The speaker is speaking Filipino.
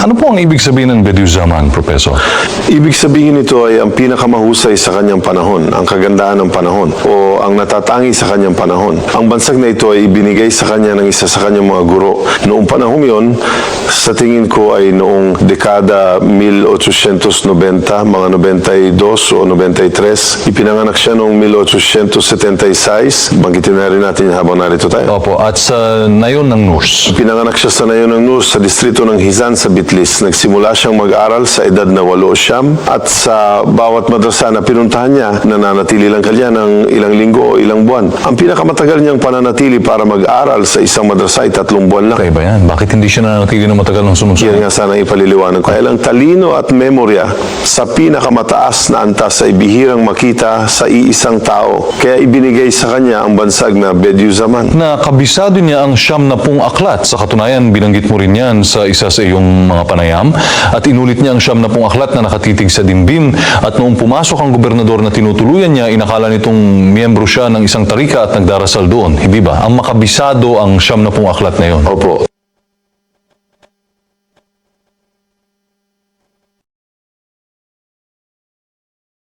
Ano po ang ibig sabihin ng Bediüzzaman, Professor? Ibig sabihin nito ay ang pinakamahusay sa kanyang panahon, ang kagandahan ng panahon, o ang natatangi sa kanyang panahon. Ang bansag na ito ay ibinigay sa kanya ng isa sa kanyang mga guro. Noong panahon yon, sa tingin ko ay noong dekada 1890, mga 92 o 93, ipinanganak siya noong 1876. Banggitin na rin natin habang narito tayo. Opo, at sa Nayon ng Nurs. Pinanganak siya sa Nayon ng Nurs sa distrito ng Hizan sa Bitlis. Nagsimula siyang mag-aral sa edad na 8 at sa bawat madrasa na pinuntahan niya, nananatili lang kanya ng ilang linggo o ilang buwan. Ang pinakamatagal niyang pananatili para mag-aral sa isang madrasa ay 3 buwan lang. Okay ba yan? Bakit hindi siya nanatili ng matagal ng Yan sumusunod? nga sana ipaliliwanag ko. Dahil ang talino at memorya sa pinakamataas na antas ay bihirang makita sa iisang tao. Kaya ibinigay sa kanya ang bansag na Bediüzzaman. Na kabisado niya ang 70 aklat. Sa katunayan, binanggit mo rin yan sa isa sa iyong mga panayam. At inulit niya ang 70 aklat na nakatitig sa dingding. At noong pumasok ang gobernador na tinutuluyan niya, inakala nitong miyembro siya ng isang tarika at nagdarasal doon. Hindi ba? Ang makabisado ang 70 aklat na yon. Opo.